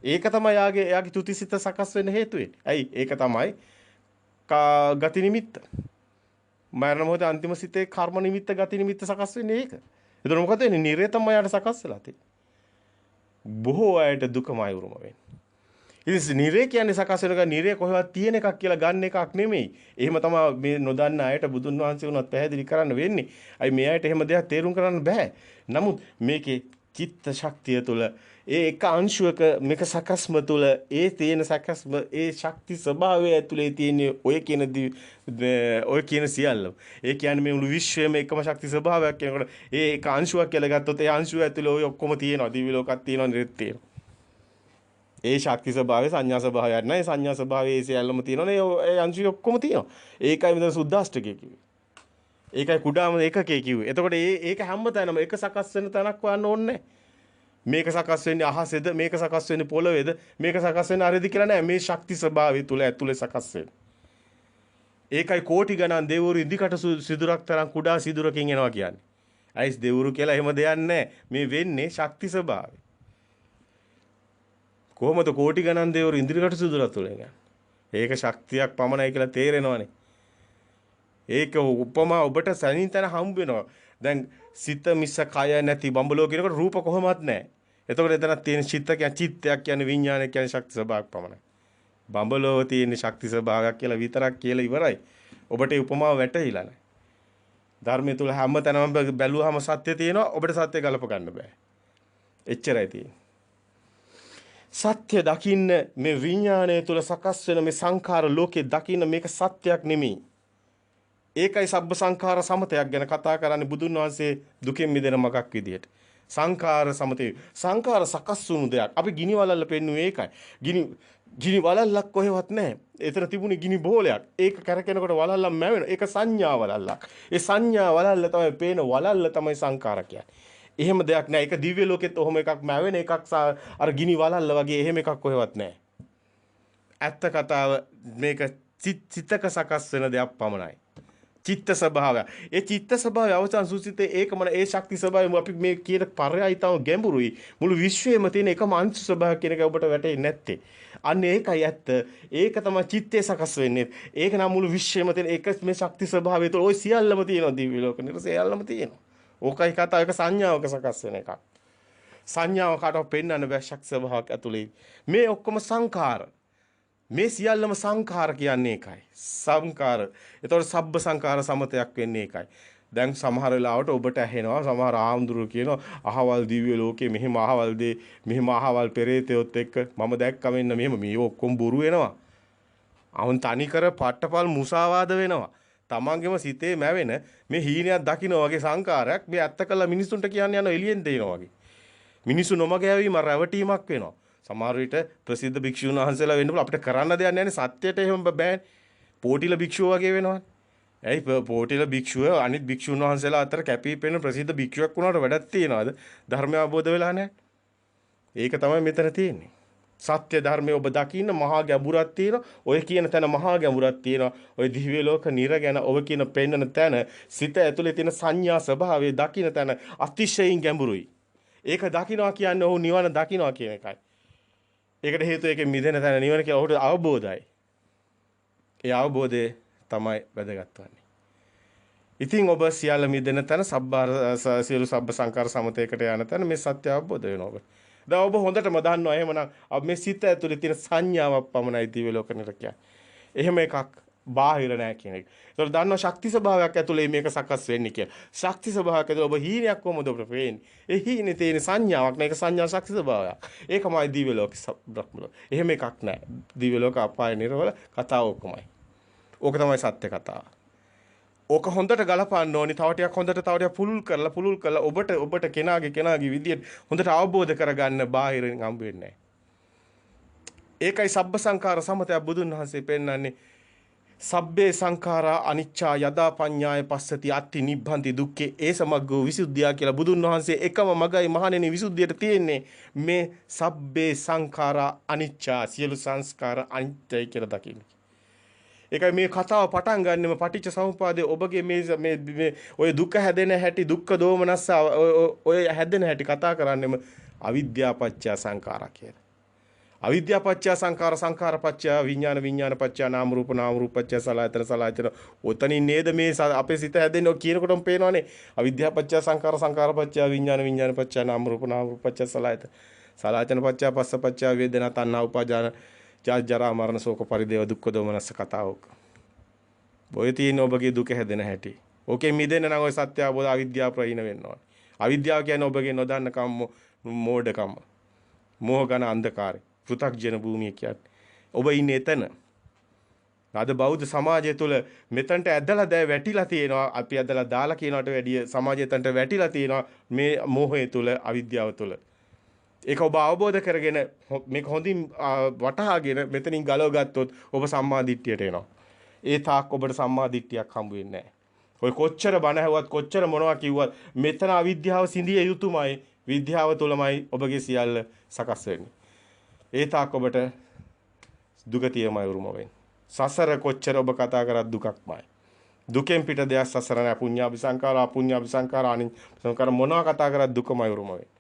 [SPEAKER 1] ඒක තමයි යාගේ තුතිසිත සකස් වෙන්න හේතු වෙන්නේ. ඇයි? ඒක තමයි ගති නිමිත්ත. මරණ මොහොතේ අන්තිම සිතේ කර්ම නිමිත්ත ගති නිමිත්ත සකස් වෙන්නේ ඒක. එතකොට මොකද වෙන්නේ? නිරේ තමයි යාට සකස් වෙලා තියෙන්නේ. බොහෝ අයට දුකමයි උරුම වෙන්නේ. ඉතින් නිරේ කියන්නේ සකස් වෙනක නිරේ කොහෙවත් තියෙන එකක් කියලා ගන්න එකක් නෙමෙයි. එහෙම තමයි මේ නොදන්න අයට බුදුන් වහන්සේ උනත් පැහැදිලි කරන්න වෙන්නේ. අයි මේ අයට එහෙම දෙයක් තේරුම් කරන්න බෑ. නමුත් මේකේ චිත්ත ශක්තිය තුළ ඒ එක අංශුවක මේක සකස්ම තුළ ඒ තියෙන සකස්ම ඒ ශක්ති ස්වභාවය ඇතුලේ තියෙන ඔය කියන සියල්ලම. ඒ කියන්නේ මේ මුළු විශ්වයේම එකම ශක්ති ස්වභාවයක් කියනකොට ඒ එක අංශුවක් කියලා ගත්තොත් ඒ අංශුව ඇතුලේ ඔය ඔක්කොම තියෙනවා. දිව්‍ය ලෝකයක් තියෙනවා, නිරෙත් තියෙනවා. ඒ ශක්ති ස්වභාවය සංඥා ස්වභාවයක් නෑ. සංඥා ස්වභාවයේ ඒ සියල්ලම තියෙනවනේ. ඒ අංශු ඔක්කොම තියෙනවා. ඒකයි මෙතන සුද්දාෂ්ටකය කිව්වේ. ඒකයි කුඩාම ඒකකේ කිව්වේ. එතකොට ඒක හැමතැනම එක සකස් වෙන තැනක් වන්න ඕනේ. මේක සකස් වෙන්නේ අහසේද, මේක සකස් වෙන්නේ පොළවේද, මේක සකස් වෙන්නේ අරෙදි කියලා නෑ. මේ ශක්ති ස්වභාවය තුල ඇතුලේ සකස් වෙන්නේ. ඒකයි කෝටි ගණන් දෙවිවරු ඉදිකට සිදුරක් තරම් කුඩා සිදුරකින් එනවා කියන්නේ. අයිස් දෙවිවරු කියලා එහෙම දෙයක් නෑ. මේ වෙන්නේ ශක්ති ස්වභාවය. කොහොමද කෝටි ගණන් දෙවිවරු ඉදිරිකට සිදුරක් තුල එන්නේ? ඒක ශක්තියක් පමණයි කියලා තේරෙනවනේ. ඒක උපමා ඔබට සැනින් තැන හම්බ වෙනවා. දැන් සිත මිස කය නැති බඹලෝ කියනකොට රූප කොහොමවත් නැහැ. එතකොට එතන තියෙන චිත්තයක් කියන්නේ විඥානයක් කියන්නේ ශක්ති ස්වභාවයක් පමණයි. බඹලෝ තියෙන ශක්ති ස්වභාවයක් කියලා විතරක් කියලා ඉවරයි. ඔබට ඒ උපමාව වැටහිලා නැහැ. ධර්මයේ තුල හැම තැනම බැලුවාම සත්‍ය තියෙනවා. ඔබට සත්‍ය ගලප ගන්න බෑ. එච්චරයි තියෙන්නේ. සත්‍ය දකින්න මේ විඥානය තුල සකස් වෙන මේ සංඛාර ලෝකේ දකින්න මේක සත්‍යයක් නෙමෙයි. ඒකයි සබ්බ සංඛාර සමතයක් ගැන කතා කරන්නේ බුදුන් වහන්සේ දුකෙන් මිදෙන මගක් විදියට. සංඛාර සමතේ සංඛාර සකස් වුණු දෙයක්. අපි ගිනි වලල්ල පෙන්නුවේ ඒකයි. ගිනි වලල්ලක් කොහෙවත් නැහැ. එතන තිබුණේ ගිනි බෝලයක්. ඒක කරකිනකොට වලල්ල මැවෙන. ඒක සංඥා වලල්ලක්. ඒ සංඥා වලල්ල තමයි පේන වලල්ල තමයි සංඛාර කියන්නේ. එහෙම දෙයක් නැහැ. ඒක දිව්‍ය ලෝකෙත් ඔහොම එකක් මැවෙන එකක් අර ගිනි වලල්ල වගේ එහෙම එකක් කොහෙවත් නැහැ. ඇත්ත කතාව මේක චිත්තක සකස් වෙන දෙයක් පමණයි. චිත්ත ස්වභාවය. ඒ චිත්ත ස්වභාවය අවසන් සුසිතේ ඒකමන ඒ ශක්ති ස්වභාවය අපි මේ කියන පරයයි තම ගැඹුරුයි. මුළු විශ්වයේම තියෙන එකම අංශ ස්වභාවය කියන එක ඔබට වැටෙන්නේ නැත්තේ. අන්න ඒකයි ඇත්ත. ඒක තමයි චිත්තේ සකස් වෙන්නේ. ඒක නම් මුළු විශ්වයේම තියෙන එක මේ ශක්ති ස්වභාවය තුළ ওই සියල්ලම තියෙනවා දිව්‍ය ලෝක නිරසයල්ලම තියෙනවා. ඕකයි කතාව. ඒක සංඥාවක සකස් වෙන එකක්. සංඥාව කාටවත් පෙන්වන්න බෑ ශක්ති ස්වභාවයක් ඇතුලේ. මේ ඔක්කොම සංඛාර. මේ සියල්ලම සංඛාර කියන්නේ ඒකයි. සංඛාර. ඒතකොට සබ්බ සංඛාර සමතයක් වෙන්නේ ඒකයි. දැන් සමහර වෙලාවට ඔබට ඇහෙනවා සමහර ආම්දුරු කියනවා අහවල් දිව්‍ය ලෝකේ මෙහෙම අහවල් දේ මෙහෙම අහවල් පෙරේතයොත් එක්ක මම දැක්කම ඉන්න මෙහෙම මේ ඔක්කොම බොරු වෙනවා. අවුන් තනිකර පට්ටපල් මුසාවාද වෙනවා. තමන්ගේම සිතේ මැවෙන මේ හීනයක් දකින්න වගේ සංඛාරයක් මේ ඇත්ත කළා මිනිසුන්ට කියන්න යන එළියෙන් දෙනවා වගේ. මිනිසු නොමග යවීම රැවටීමක් වෙනවා. සමහර විට ප්‍රසිද්ධ භික්ෂුන් වහන්සේලා වෙන්න පුළුවන් අපිට කරන්න දෙයක් නැහැ නේ සත්‍යයට එහෙම බෑනේ. පෝටිල භික්ෂුව වගේ වෙනවා. ඇයි පෝටිල භික්ෂුව අනිත් භික්ෂුන් වහන්සේලා අතර කැපී පෙනෙන ප්‍රසිද්ධ භික්ෂුවක් වුණාට වැඩක් තියනවාද? ධර්මය අවබෝධ වෙලා නැහැ. ඒක තමයි මෙතන තියෙන්නේ. සත්‍ය ධර්මයේ ඔබ දකින්න මහා ගැඹුරක් තියෙනවා. ඔය කියන තැන මහා ගැඹුරක් තියෙනවා. ඔය දිව්‍ය ලෝක නිර ගැන ඔබ කියන පෙන්නන තැන සිත ඇතුලේ තියෙන සංඥා ස්වභාවය දකින්න තැන අතිශයින් ගැඹුරුයි. ඒක දකින්නවා කියන්නේ ඔහු නිවන දකින්නවා කියන එකයි. ඒකට හේතුව ඒකෙ මිදෙන තැන නිවන කියලා ඔහුට අවබෝධයි. ඒ අවබෝධය තමයි වැදගත් වන්නේ. ඉතින් ඔබ සියල්ල මිදෙන තැන සියලු සබ්බ සංකාර සමතේකට යන තැන මේ සත්‍ය අවබෝධ වෙනවා ඔබ. දැන් ඔබ හොඳටම දන්නවා එහෙමනම් මේ සිත ඇතුලේ තියෙන සංඥාවක් පමණයි දිව්‍ය ලෝක නිරකිය. එහෙම එකක් බාහිර නැහැ කියන එක. ඒතකොට දන්නවා ශක්ති ස්වභාවයක් ඇතුලේ මේක සකස් වෙන්නේ කියලා. ශක්ති ස්වභාවයක් ඇතුලේ ඔබ හීනයක් කොහොමද ඔබට පේන්නේ? ඒ හීනේ තියෙන සංඥාවක් නේක සංඥා ශක්ති ස්වභාවයක්. ඒකමයි දිව්‍ය ලෝක බ්‍රහ්ම ලෝක. එහෙම එකක් නැහැ. දිව්‍ය ලෝක අපාය නිරවල කතාව ඔක්කොමයි. ඕක තමයි සත්‍ය කතාව. ඕක හොඳට ගලපන්න ඕනි. තව ටිකක් හොඳට තව ටිකක් පුළුල් කරලා ඔබට කෙනාගේ විදියට හොඳට අවබෝධ කරගන්න බාහිරින් හම්බ වෙන්නේ නැහැ. ඒකයි සබ්බ සංඛාර සමතය බුදුන් වහන්සේ පෙන්නන්නේ සබ්බේ සංඛාරා අනිච්චා යදා පඤ්ඤාය පස්සති අත්ති නිබ්බන්ති දුක්ඛේ ඒ සමග්ගෝ විසුද්ධිය කියලා බුදුන් වහන්සේ එකම මගයි මහණෙනි විසුද්ධියට තියෙන්නේ මේ සබ්බේ සංඛාරා අනිච්චා සියලු සංස්කාර අනිත්‍යයි කියලා දකින්න. ඒකයි මේ කතාව පටන් ගන්නෙම පටිච්ච සමුප්පාදයේ ඔබගේ මේ ඔය දුක හැදෙන හැටි දුක්ඛ දෝමනස්ස ඔය හැදෙන හැටි කතා කරන්නෙම අවිද්‍යාව පත්‍ය සංඛාරා කියලා. අවිද්‍යාව පත්‍ය සංඛාර සංඛාර පත්‍ය විඥාන විඥාන පත්‍ය නාම රූප නාම රූප පත්‍ය සලආයතන සලආයතන ඔතනින් නේද මේ අපේ සිත හැදෙන්නේ කියනකොටම පේනවනේ අවිද්‍යාව පත්‍ය සංඛාර සංඛාර පත්‍ය විඥාන විඥාන පත්‍ය නාම රූප පත්‍ය සලආයතන සලආයතන පත්‍ය පස්ස පත්‍ය වේදනා තණ්හා උපාදාන ජරා මරණ ශෝක පරිදේව දුක්ඛ දෝමනස්ස කතාවක ඔය තියෙන ඔබගේ දුක හැදෙන හැටි. ඕකේ මිදෙන්න නම් ඔය සත්‍ය අවබෝධ අවිද්‍යාව ප්‍රහීන වෙන්න ඕනේ. අවිද්‍යාව කියන්නේ ඔබගේ නොදන්නකම මෝඩකම මෝහගන අන්ධකාරය පෘථග්ජන භූමිය කියන්නේ. ඔබ ඉන්නේ එතන. අද බෞද්ධ සමාජය තුළ මෙතනට ඇදලා දැ වැටිලා තියෙනවා. අපි ඇදලා දාලා කියනකට වැඩිය සමාජය තන්ට වැටිලා තියෙනවා මේ මෝහය තුළ අවිද්‍යාව තුළ. ඒක ඔබ අවබෝධ කරගෙන මේක හොඳින් වටහාගෙන මෙතනින් ගලව ගත්තොත් ඔබ සම්මා දිට්ඨියට එනවා. ඒ තාක් ඔබට සම්මා දිට්ඨියක් හම්බ වෙන්නේ නැහැ. ඔය කොච්චර බණ ඇහුවත් කොච්චර මොනවා කිව්වත් මෙතන අවිද්‍යාව සිඳිය යුතුමයි. විද්‍යාව තුළමයි ඔබගේ සියල්ල සකස් වෙන්නේ. ඒ තාක් ඔබට දුගතියමයි උරුම වෙන්නේ. සසර කොච්චර ඔබ කතා කරත් දුකක්මයි. දුකෙන් පිට දෙයක් සසර නැහැ. පුඤ්ඤාභි සංඛාර අපුඤ්ඤාභි සංඛාර අනිඤ්ඤාභි මොනවා කතා කරත් දුකමයි උරුම වෙන්නේ.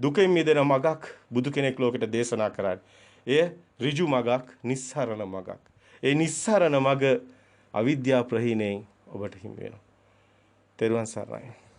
[SPEAKER 1] දුකෙන් මිදෙන මගක් බුදු කෙනෙක් ලෝකෙට දේශනා කරන්නේ. එය ඍජු මගක්, නිස්සරණ මගක්. ඒ නිස්සරණ මග අවිද්‍යාව ප්‍රහීණයෙන් ඔබට හිමි වෙනවා. තෙරුවන් සරණයි.